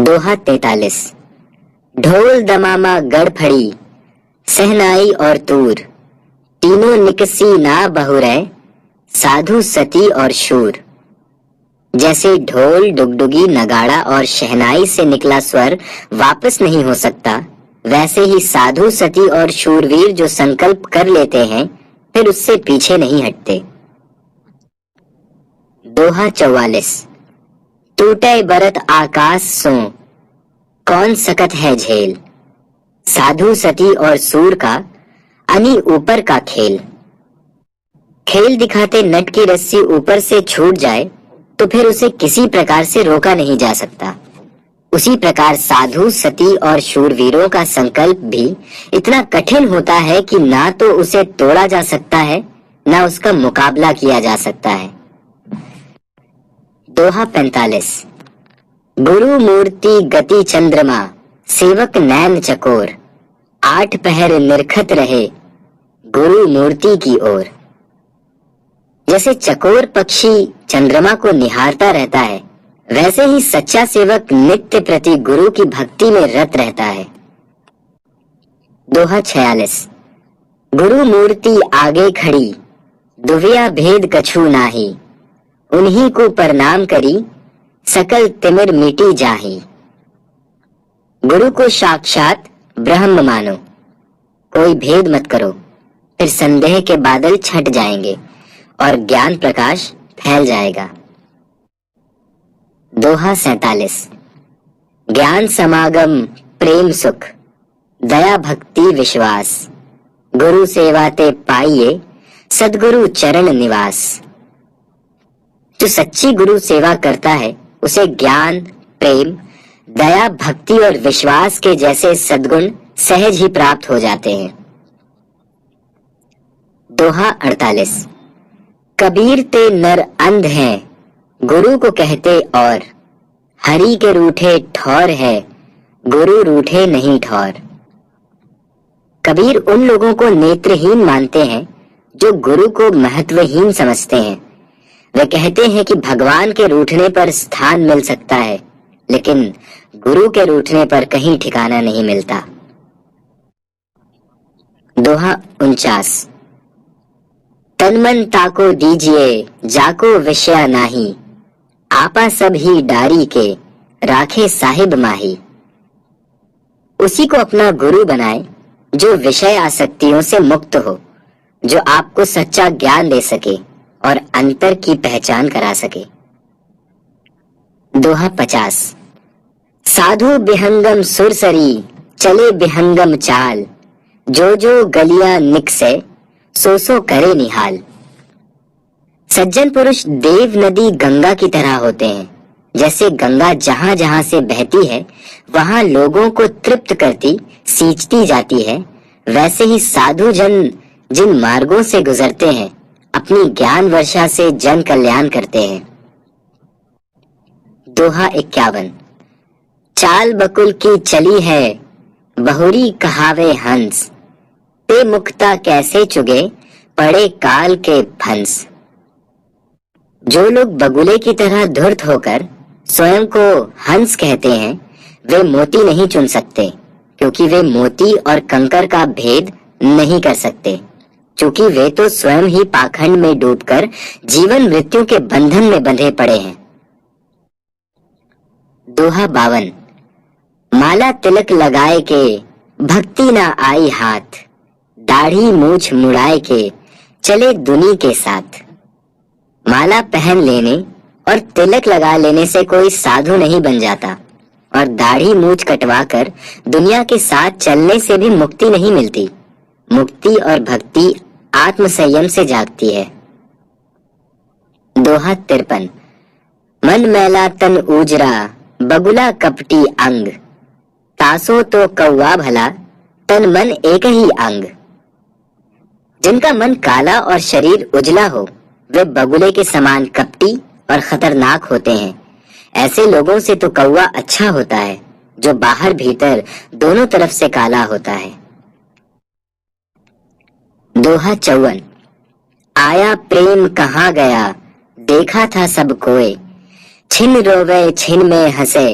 दोहा 43। ढोल दमामा गड़फड़ी, सहनाई और तूर, तीनों निकसी ना बहुरे, साधु सती और शूर। जैसे ढोल, डुगडुगी, नगाड़ा और शहनाई से निकला स्वर वापस नहीं हो सकता, वैसे ही साधु, सती और शूरवीर जो संकल्प कर लेते हैं फिर उससे पीछे नहीं हटते। दोहा 44। टूटे बरत आकाश सो, कौन सकत है झेल, साधु, सती और सूर का अनी ऊपर का खेल। खेल दिखाते नट की रस्सी ऊपर से छूट जाए तो फिर उसे किसी प्रकार से रोका नहीं जा सकता। उसी प्रकार साधु, सती और शूरवीरों का संकल्प भी इतना कठिन होता है कि ना तो उसे तोड़ा जा सकता है, ना उसका मुकाबला किया जा सकता है। दोहा 45। गुरु मूर्ति गति चंद्रमा, सेवक नैन चकोर, 8 पहर निरखत रहे, गुरु मूर्ति की ओर। जैसे चकोर पक्षी चंद्रमा को निहारता रहता है, वैसे ही सच्चा सेवक नित्य प्रति गुरु की भक्ति में रत रहता है। दोहा 46। गुरु मूर्ति आगे खड़ी, दुविया भेद कछु नाही, उन्हीं को प्रणाम करी, सकल तिमिर मिटी जाही। गुरु को साक्षात ब्रह्म मानो, कोई भेद मत करो, फिर संदेह के बादल छट जाएंगे और ज्ञान प्रकाश फैल जाएगा। दोहा 47। ज्ञान समागम प्रेम सुख, दया भक्ति विश्वास, गुरु सेवा ते पाइये, सद्गुरु चरण निवास। जो सच्ची गुरु सेवा करता है उसे ज्ञान, प्रेम, दया, भक्ति और विश्वास के जैसे सद्गुण सहज ही प्राप्त हो जाते हैं। दोहा 48। कबीर ते नर अंध हैं, गुरु को कहते और, हरि के रूठे ठौर है, गुरु रूठे नहीं ठौर। कबीर उन लोगों को नेत्रहीन मानते हैं जो गुरु को महत्वहीन समझते हैं। वे कहते हैं कि भगवान के रूठने पर स्थान मिल सकता है, लेकिन गुरु के रूठने पर कहीं ठिकाना नहीं मिलता। दोहा 49। तन मन ताको दीजिए, जाको विषया नाही, आपा सब ही डारी के, राखे साहिब माही। उसी को अपना गुरु बनाए जो विषय आसक्तियों से मुक्त हो, जो आपको सच्चा ज्ञान दे सके और अंतर की पहचान करा सके। दोहा 50। साधु बिहंगम सुरसरी, चले बिहंगम चाल, जो जो गलियां निकसे, सो सो करे निहाल। सज्जन पुरुष देव नदी गंगा की तरह होते हैं। जैसे गंगा जहां जहां से बहती है वहां लोगों को तृप्त करती, सींचती जाती है, वैसे ही साधु जन जिन मार्गों से गुजरते हैं अपनी ज्ञान वर्षा से जन कल्याण करते हैं। दोहा 51। चाल बकुल की चली है, बहुरी कहावे हंस, ते मुक्ता कैसे चुगे, पड़े काल के फंस। जो लोग बगुले की तरह धूर्त होकर स्वयं को हंस कहते हैं, वे मोती नहीं चुन सकते, क्योंकि वे मोती और कंकर का भेद नहीं कर सकते, क्योंकि वे तो स्वयं ही पाखंड में डूबकर जीवन मृत्यु के बंधन में बंधे पड़े हैं। दोहा 52। माला तिलक लगाए के, भक्ति ना आई हाथ, दाढ़ी मूछ मुड़ाए के, चले दुनी के साथ। माला पहन लेने और तिलक लगा लेने से कोई साधु नहीं बन जाता, और दाढ़ी मूछ कटवाकर दुनिया के साथ चलने से भी मुक्ति नहीं मिलती। मुक्ति और भक्ति आत्म संयम से जागती है। दोहा 53। मन मैला तन ऊजरा, बगुला कपटी अंग, तासो तो कौवा भला, तन मन एक ही अंग। जिनका मन काला और शरीर उजला हो वे बगुले के समान कपटी और खतरनाक होते हैं। ऐसे लोगों से तो कौवा अच्छा होता है, जो बाहर भीतर दोनों तरफ से काला होता है। दोहा 54। आया प्रेम कहाँ गया, देखा था सब कोय, छिन रोवे छिन में हंसे,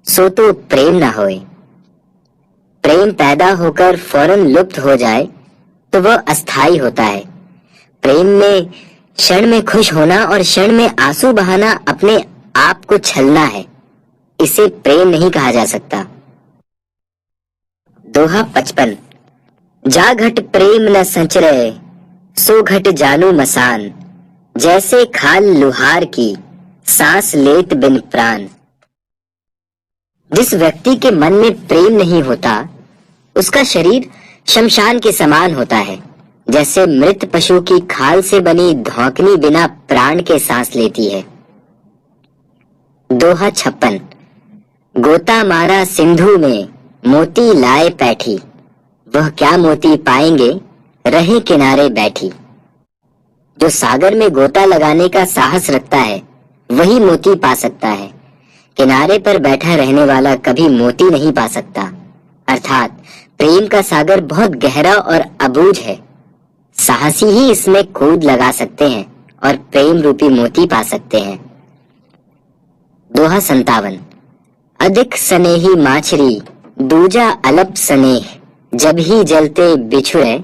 सो तो प्रेम ना होए। प्रेम पैदा होकर फौरन लुप्त हो जाए तो वह अस्थाई होता है। प्रेम में क्षण में खुश होना और क्षण में आंसू बहाना अपने आप को छलना है। इसे प्रेम नहीं कहा जा सकता। दोहा 55। जा घट प्रेम न संचरे, सो घट जानू मसान। जैसे खाल लुहार की, सांस लेत बिन प्राण। जिस व्यक्ति के मन में प्रेम नहीं होता, उसका शरीर शमशान के समान होता है। जैसे मृत पशु की खाल से बनी धौंकनी बिना प्राण के सांस लेती है। दोहा 56। गोता मारा सिंधु में, मोती लाए पैठी। वह क्या मोती पाएंगे, रहे किनारे बैठी। जो सागर में गोता लगाने का साहस रखता है, वही मोती पा सकता है। किनारे पर बैठा रहने वाला कभी मोती नहीं पा सकता। अर्थात प्रेम का सागर बहुत गहरा और अबूझ है। साहसी ही इसमें कूद लगा सकते हैं और प्रेम रूपी मोती पा सकते हैं। दोहा 57। अधिक स्नेही माछरी, दूजा अल्प स्नेह। जब ही जलते बिछुड़े,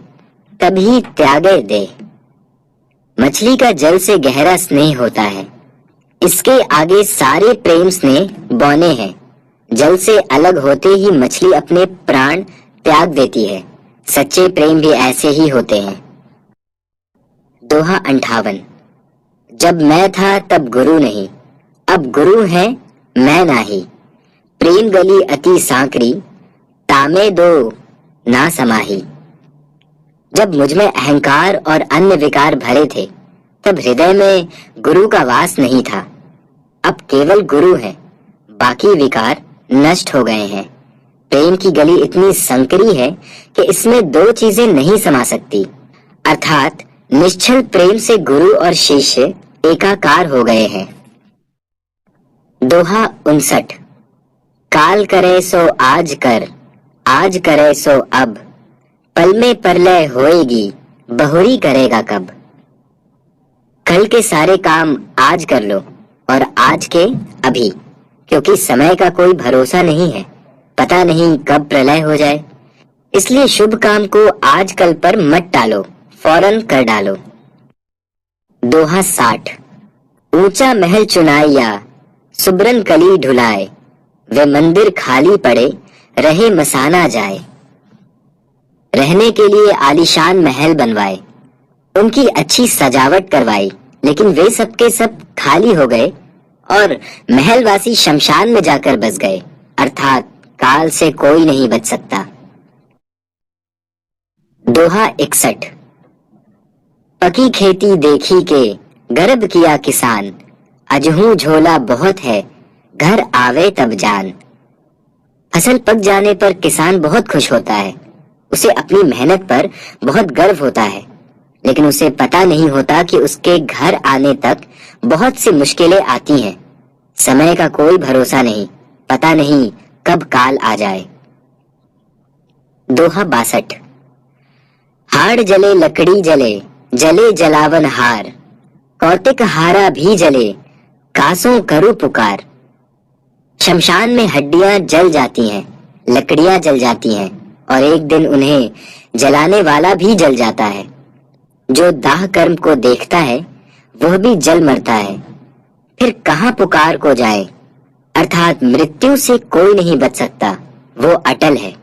तभी त्यागे दे। मछली का जल से गहरा स्नेह होता है। इसके आगे सारे प्रेम स्नेह बौने हैं। जल से अलग होते ही मछली अपने प्राण त्याग देती है। सच्चे प्रेम भी ऐसे ही होते हैं। दोहा 58। जब मैं था तब गुरु नहीं, अब गुरु है मैं नाही। प्रेम गली अति सांकरी, तामे दो ना समाही। जब मुझ में अहंकार और अन्य विकार भरे थे, तब हृदय में गुरु का वास नहीं था। अब केवल गुरु है, बाकी विकार नष्ट हो गए हैं। प्रेम की गली इतनी संकरी है कि इसमें दो चीजें नहीं समा सकती। अर्थात निश्चल प्रेम से गुरु और शिष्य एकाकार हो गए हैं। दोहा 59। काल करे सो आज कर, आज करे सो अब। पल में परलय होएगी, बहुरी करेगा कब। कल के सारे काम आज कर लो और आज के अभी, क्योंकि समय का कोई भरोसा नहीं है। पता नहीं कब प्रलय हो जाए। इसलिए शुभ काम को आज कल पर मत टालो, फौरन कर डालो। दोहा 60। ऊंचा महल चुनाइया, सुब्रन कली ढुलाए। वे मंदिर खाली पड़े, रहे मसाना जाए। रहने के लिए आलीशान महल बनवाए, उनकी अच्छी सजावट करवाई, लेकिन वे सब के सब खाली हो गए और महलवासी शमशान में जाकर बस गए। अर्थात काल से कोई नहीं बच सकता। दोहा 61। पकी खेती देखी के, गर्व किया किसान। अजहू झोला बहुत है, घर आवे तब जान। फसल पक जाने पर किसान बहुत खुश होता है। उसे अपनी मेहनत पर बहुत गर्व होता है, लेकिन उसे पता नहीं होता कि उसके घर आने तक बहुत सी मुश्किलें आती हैं। समय का कोई भरोसा नहीं, पता नहीं कब काल आ जाए। दोहा 62। हाड़ जले लकड़ी जले, जले जलावन हार। कौतिक हारा भी जले, कासों करूं पुकार। शमशान में हड्डियां जल जाती हैं, लकड़ियां जल जाती हैं और एक दिन उन्हें जलाने वाला भी जल जाता है। जो दाह कर्म को देखता है वह भी जल मरता है। फिर कहां पुकार को जाए। अर्थात मृत्यु से कोई नहीं बच सकता, वो अटल है।